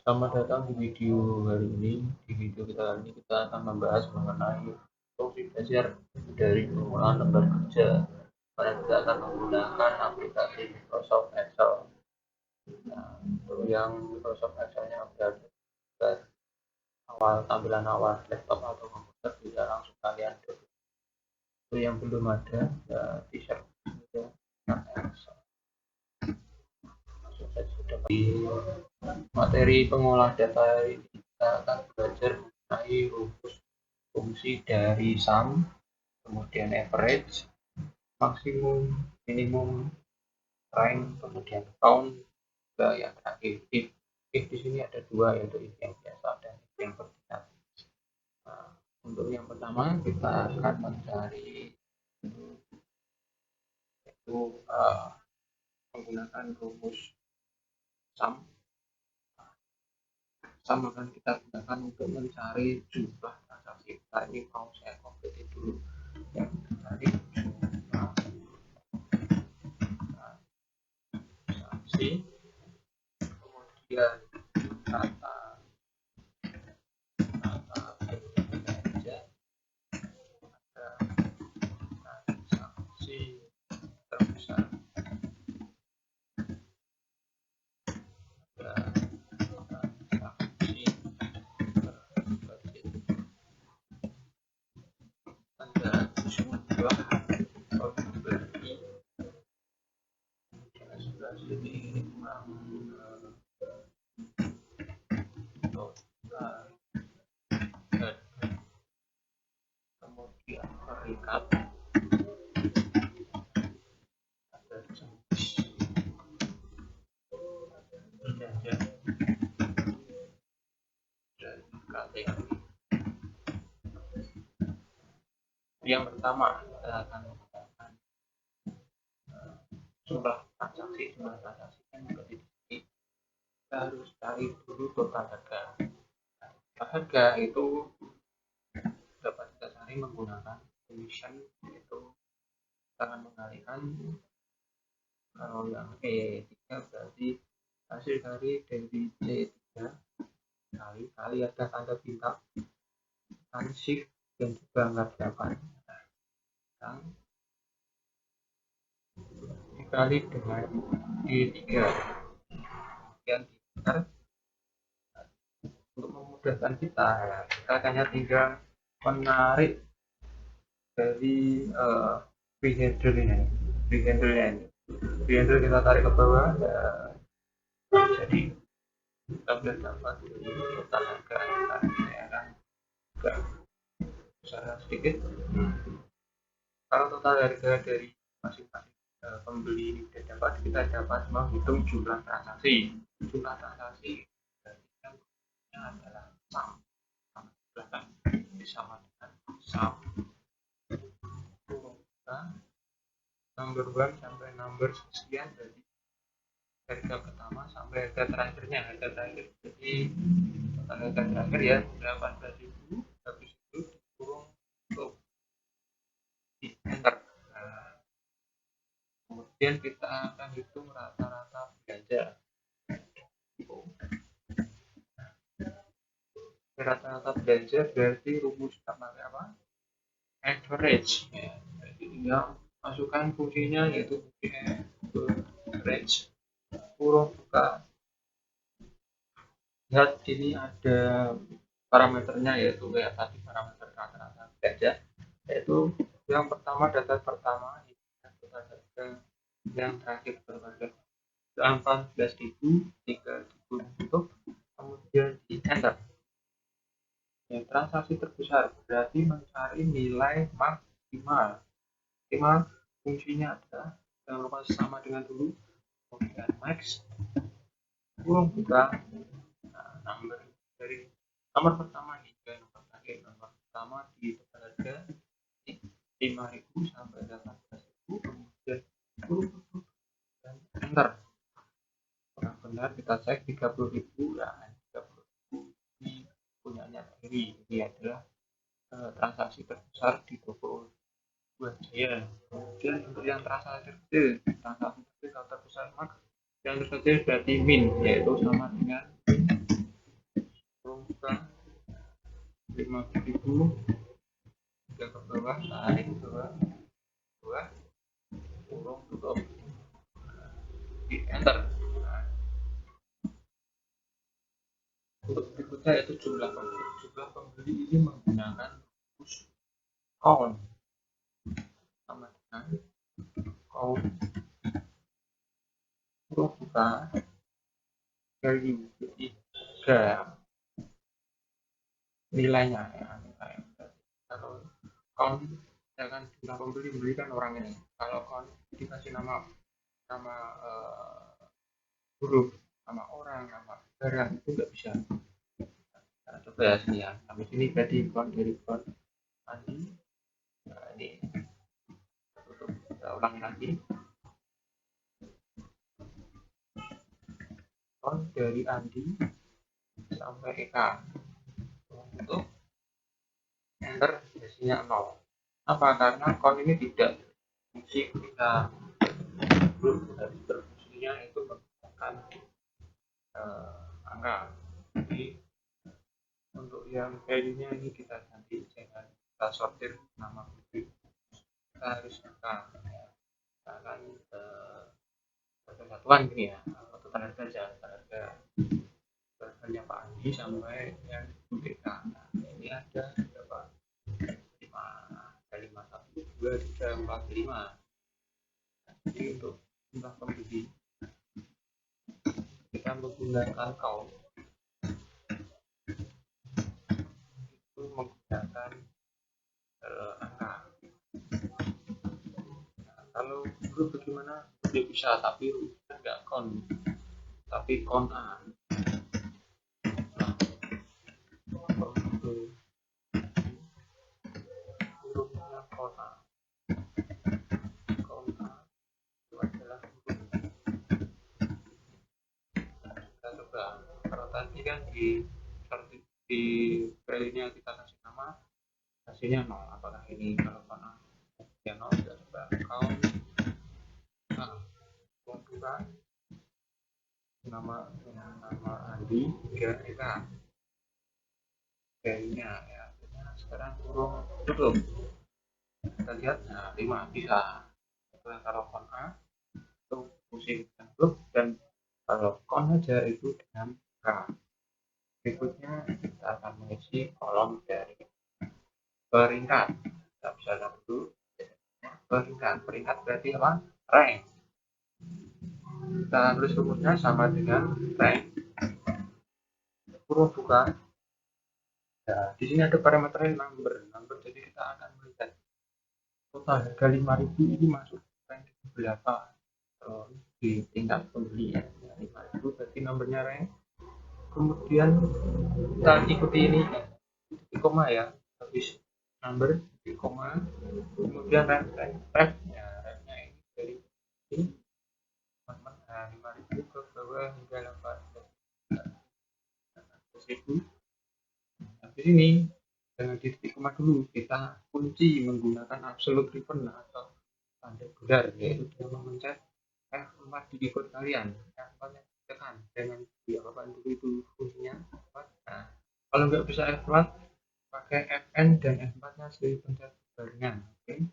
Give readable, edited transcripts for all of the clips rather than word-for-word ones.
Selamat datang di video hari ini. Di video kita kali ini kita akan membahas mengenai fungsi dasar dari penggunaan lembar kerja. Pada kita akan menggunakan aplikasi Microsoft Excel. Nah, untuk yang Microsoft Excel-nya sudah tampilan awal laptop atau komputer bisa langsung kalian download. Untuk yang belum ada, ya di-share saja Excel. Langsung saja sudah di materi pengolah data ini kita akan belajar mengenai rumus fungsi dari sum, kemudian average, maksimum, minimum, rank, kemudian count, juga yang terakhir if di sini ada dua, yaitu if yang biasa dan if yang koordinasi. Nah, untuk yang pertama kita akan mencari itu menggunakan rumus sum. Sum akan kita gunakan untuk mencari jumlah transaksi. Nah, ini mau saya kompletin dulu. Yang mencari jumlah transaksi, kemudian kata belanja, ada transaksi terbesar, ada transaksi terbudget, ada jumlah pembeli. Jangan sebelah sini ini kurang total, dan kemudian perikat, ada jenis belanja dan kategori. Yang pertama kita akan menggunakan jumlah transaksi kan menjadi kita harus cari dulu total harga. Harga itu dapat kita cari menggunakan commission, yaitu kita akan mengalihkan kalau yang E3 berarti hasil dari C3 kali ada tanda bintang, kali shift, dan juga angka 8 yang dikali dengan D3. Kemudian ditukar. Untuk memudahkan kita hanya tinggal menarik dari free handle kita tarik ke bawah, jadi kita sudah dapat total harga. Saya akan buka usaha sedikit. Kalau total harga dari masing-masing pembeli ini dapat, kita dapat menghitung jumlah transaksi. Jumlah transaksi adalah sum, sama dengan sum number 1 sampai number sekian, dari harga pertama sampai harga terakhirnya. Jadi total harga terakhir ya 18.000, habis itu dikurung untuk di enter. Kemudian kita akan hitung rata-rata belanja. Rata-rata belanja berarti rumusnya pakai apa? Average ya. Jadi tinggal masukkan fungsinya, yaitu fungsi average, kurung buka. Lihat ini ada parameternya, yaitu kayak tadi parameter rata-rata belanja, yaitu yang pertama data pertama total harga, yang terakhir berharga 18.000 dikurung, kemudian di enter. Ya, transaksi terbesar berarti mencari nilai maksimal. Fungsinya adalah jangan lupa sama dengan dulu, kemudian max kurung buka number dari nomor pertama hingga nomor terakhir. Nomor pertama di total harga 5.000 sampai 18.000, kemudian kurung tutup dan enter. Benar kita cek 30.000 ya, 30.000 ini punyanya Ferry. Ini adalah transaksi terbesar di toko Jaya. Kemudian untuk yang transaksi kecil kalau terbesar max, yang terkecil berarti min, yaitu sama dengan tiga ke bawah, tarik bawah, bawah, kurung tutup, di enter. Nah, untuk berikutnya yaitu jumlah pembeli. Jumlah pembeli ini menggunakan rumus count sama dengan count huruf buka value, jadi tiga nilainya ya. Kalau count misalkan jumlah pembeli kan orang ini, kalau count dikasih nama nama huruf, nama orang, nama barang, itu nggak bisa. Nah, coba ya sini ya, sampai sini berarti count dari count Andi. Nah, ini tutup, kita ulang lagi. Count dari Andi sampai Eka, untuk enter, hasilnya 0. Apa? Karena count ini tidak fungsi ketika grup dari berfungsinya itu menggunakan angka. Jadi untuk yang value-nya ini kita nanti jangan kita sortir nama grup, kita harus angka. Misalkan satuan gini ya, atau harga jangan harga berharganya Pak Andi sampai yang BK. Nah, ini ada berapa? 5, ada 5, 1, 2, 3, 4, 5. Jadi untuk jumlah pembeli kita menggunakan count itu menggunakan angka. Nah, kalau grup bagaimana? Dia bisa, tapi nggak count, tapi count A. Nah, untuk hurufnya count A. Count A itu adalah huruf. Kita coba, kalau tadi kan di value-nya kita kasih nama, hasilnya 0. Apakah ini kalau count A ya 0? Kita coba count A, count buka nama Andi, 3 Eka value-nya ya, sekarang kurung tutup, kita lihat. Nah, 5 bisa. Kalau count A itu fungsi dengan grup, dan kalau count aja itu dengan K. Berikutnya kita akan mengisi kolom dari peringkat. Kita bisa lihat dulu peringkat berarti apa? Rank. Kita tulis rumusnya sama dengan rank, kurung buka. Nah, di sini ada parameter number, jadi kita akan melihat total harga 5.000 ini masuk rank berapa di tingkat pembeli ya. 5.000 berarti nomornya rank. Kemudian kita ikuti ini di koma ya, habis number di koma, kemudian rank ya, ranknya ini dari ini 5.000 ke bawah hingga 8.000. Nah, di sini jangan di titik koma dulu, kita kunci menggunakan absolute return atau tanda gelar, yaitu dengan memencet F4 di keyboard kalian. F4 nya tekan, jangan di apa-apaan dulu itu fungsinya F4. Nah, kalau nggak bisa F4 pakai Fn dan F4 nya sebagai pencet barengan. Oke,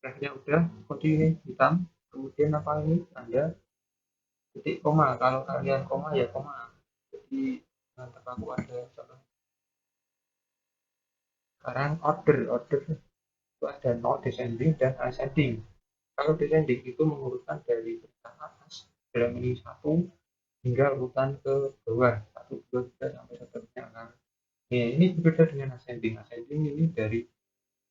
F-nya udah, kunci ini hitam, kemudian apa ini tanda titik koma. Kalau kalian koma ya koma, jadi nanti aku ada contoh. Sekarang order itu ada no descending dan ascending. Kalau descending itu mengurutkan dari urutan atas dalam ini 1 hingga urutan ke bawah 1, 2, 3 sampai seterusnya kan. Ya, ini berbeda dengan ascending. Ascending ini dari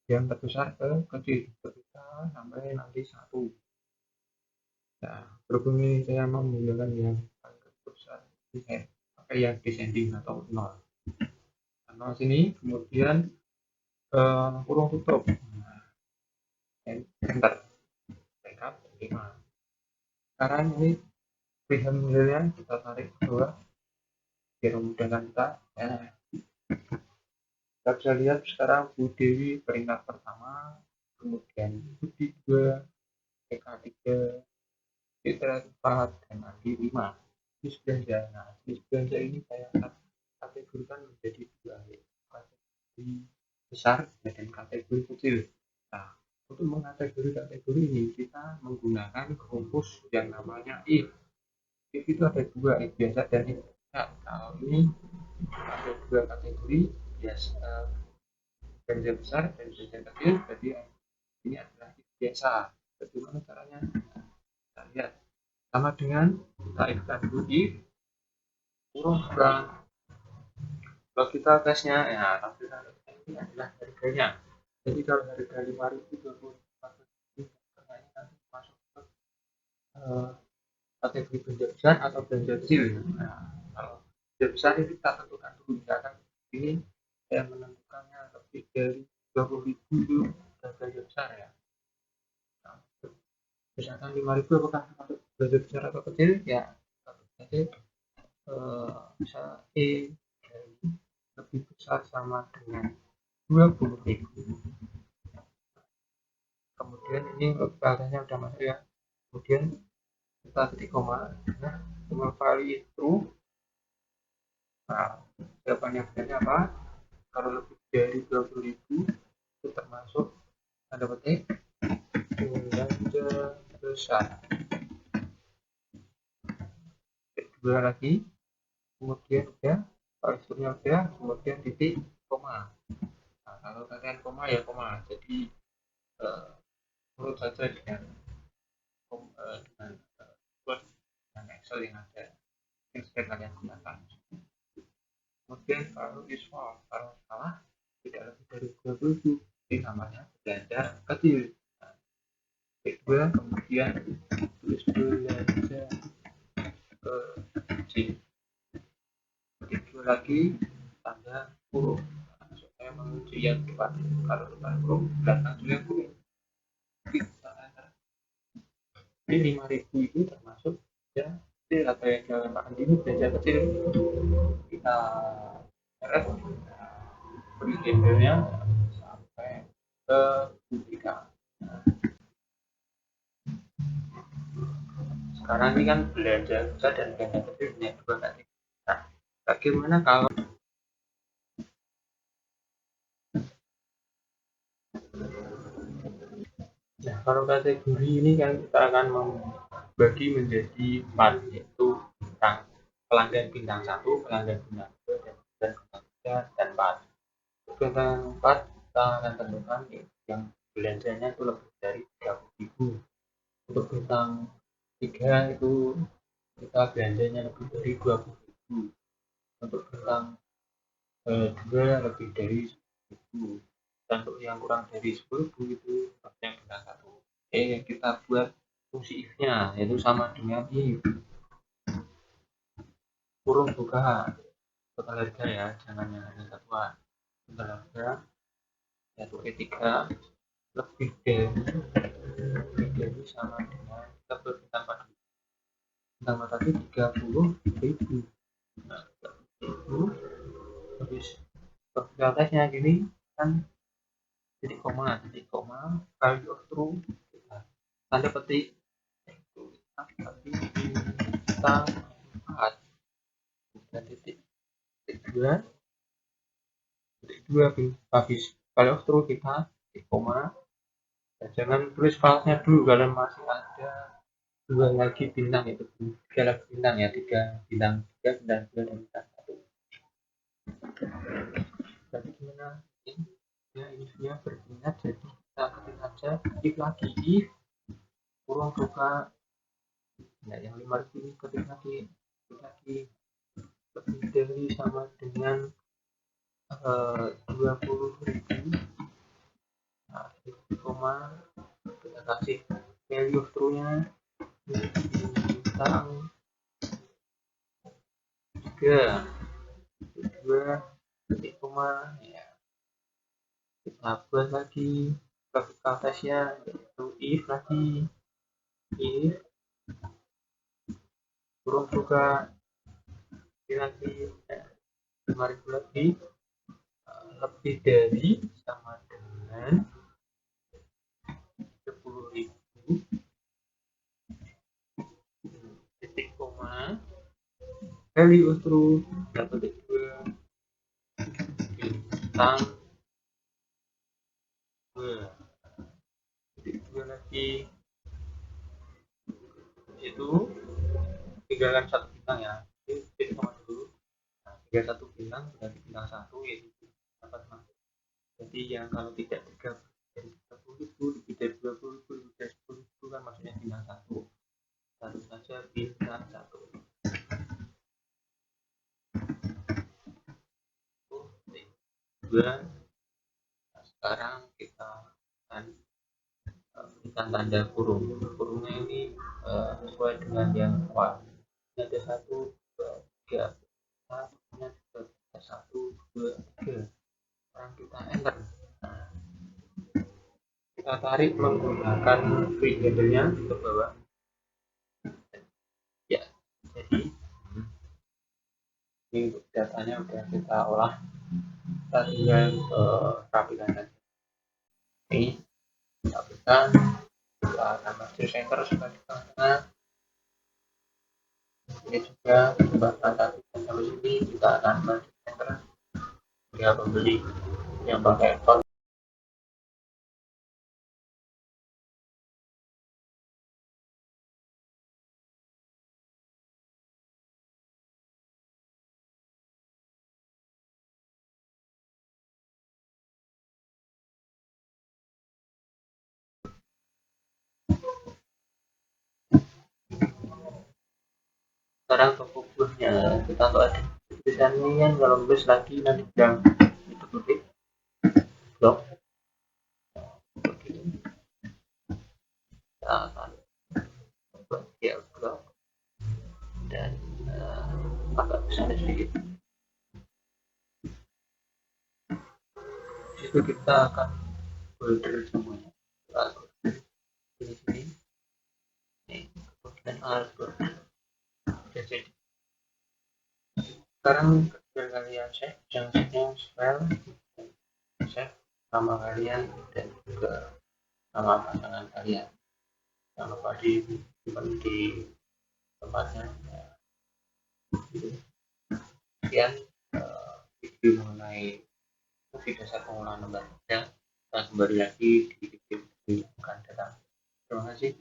yang terbesar ke kecil, terbesar sampai nanti 1. Nah, berhubung ini saya mau menggunakan yang paling terbesar, saya pakai yang descending atau 0. 0 sini, kemudian kurung tutup. Nah, enter, backup 5. Sekarang ini prehambilnya kita tarik ke bawah biar memudahkan kita. Ya. Kita bisa lihat sekarang Bu Dewi peringkat pertama, kemudian Budi 2, Eka 3, Fitra 4, dan Andi 5. Ini belanja. Nah, ini belanja ini saya akan kategorikan menjadi 2, kategori besar dan kategori kecil. Nah, untuk kategori ini kita menggunakan rumus yang namanya if. If itu ada dua, if biasa dan if biasa. Kalau ini ada dua kategori, biasa belanja besar dan belanja kecil. Jadi ini adalah if biasa. Bagaimana caranya? Kita lihat sama dengan kita ikutkan dulu if kurung bukan. Kalau kita tesnya ya tampilan ini adalah harganya. Jadi kalau harga 5.000 harganya nanti masuk ke kategori belanja besar atau belanja kecil. Nah, kalau belanja besar ini kita tentukan dulu, misalkan ini saya menentukannya lebih dari 20.000 itu belanja besar ya. Nah, misalkan 5.000 apakah masuk belanja besar atau kecil ya, jadi bisa dari lebih besar sama dengan 20.000. Kemudian ini bahasanya udah masuk ya. Kemudian kita titik koma. Nah, koma value itu, nah, jawabannya benernya apa? Kalau lebih dari 20.000 itu termasuk tanda petik belanja besar. Kedua lagi, kemudian udah, value-nya udah, kemudian titik koma. Nah, kalau kalian koma ya koma. Jadi menurut saja dengan Excel yang ada yang sedang kalian gunakan. Kemudian kalau is false, kalau salah tidak lebih dari 20.000, ini namanya belanja kecil. Nah, kedua, kemudian tulis belanja kecil. Kedua lagi tanda kurung, nah, supaya menguji yang depan. Kalau depan kurung, belakang juga kurung. Ini 5.000 itu termasuk ya kecil atau yang dalam ini belanja kecil. Kita seret beri labelnya sampai ke publikasi. Sekarang ini kan belanja besar dan belanja kecil punya dua kategori. Nah, bagaimana kalau kategori ini kan kita akan membagi menjadi 4, yaitu bintang pelanggan bintang 1, pelanggan bintang 2, dan bintang 3 dan 4. Bintang 4 kita akan tentukan yang belanjanya itu lebih dari 30.000. Untuk bintang 3 itu kita belanjanya lebih dari 20.000. Untuk bintang 2 lebih dari 10.000. Dan untuk yang kurang dari 10.000 itu yang bintang 1. Kita buat fungsi if-nya, yaitu sama dengan if kurung buka total harga ya, jangan yang hanya satuan. Total harga yaitu E3 lebih dari sama dengan kita bintang tadi 30.000. Nah, 30.000 habis tesnya gini kan titik koma value of true tanda petik itu tapi kita 4 dan titik 2 habis value of true kita titik koma. Dan jangan tulis value-nya dulu, kalian masih ada dua lagi bintang, itu 3 lagi bintang ya, 3 bintang 3 bintang 2 dan bintang 1. Jadi gimana ya, ini berminat, jadi kita ketik aja if lagi if kurung buka ya, yang 5.000 ini ketik lagi lebih dari sama dengan 20.000. Nah, koma kita kasih value of true nya bintang 3 2 titik koma ya, kita buat lagi grafik tesnya, yaitu if lagi if kurung buka lagi 5.000 lagi lebih dari sama dengan 10.000 titik koma value of true dapat 2 bintang di situ tinggalkan satu bintang ya, jadi sama dulu. Nah, tinggal satu bintang berarti bintang satu yaitu dapat masuk. Jadi yang kalau tidak 30.000 lebih dari 20.000 lebih dari 10.000 kan maksudnya bintang satu, satu saja bintang satu. Dua. Nah, sekarang kita akan berikan tanda kurung. Kurungnya ini sesuai dengan yang awal. Ini ada satu, dua, tiga, satu, dua, tiga. Sekarang kita enter. Nah, kita tarik menggunakan variabelnya ke bawah. Ya, jadi ini untuk datanya sudah kita olah. Kita tinggal rapikan saja. Ini rapikan. Kita akan maju center sudah di tengah. Ini juga tambahkan tadi sampai sini kita akan maju center. Dia pembeli yang pakai account. Sekarang toko buahnya kita untuk ada tulisan ini kan kalau nulis lagi nanti bilang itu tutup blok kita akan membuat dia blok dan agak besar sedikit. Itu kita akan border semuanya. Di sini ini kemudian alat border. Jadi sekarang ketika kalian save, jangan spell save nama kalian dan juga nama pasangan kalian. Jangan lupa disimpan di tempatnya. Sekian video mengenai fungsi dasar pengolahan lembar kerja. Kita kembali lagi di video yang akan datang. Terima kasih.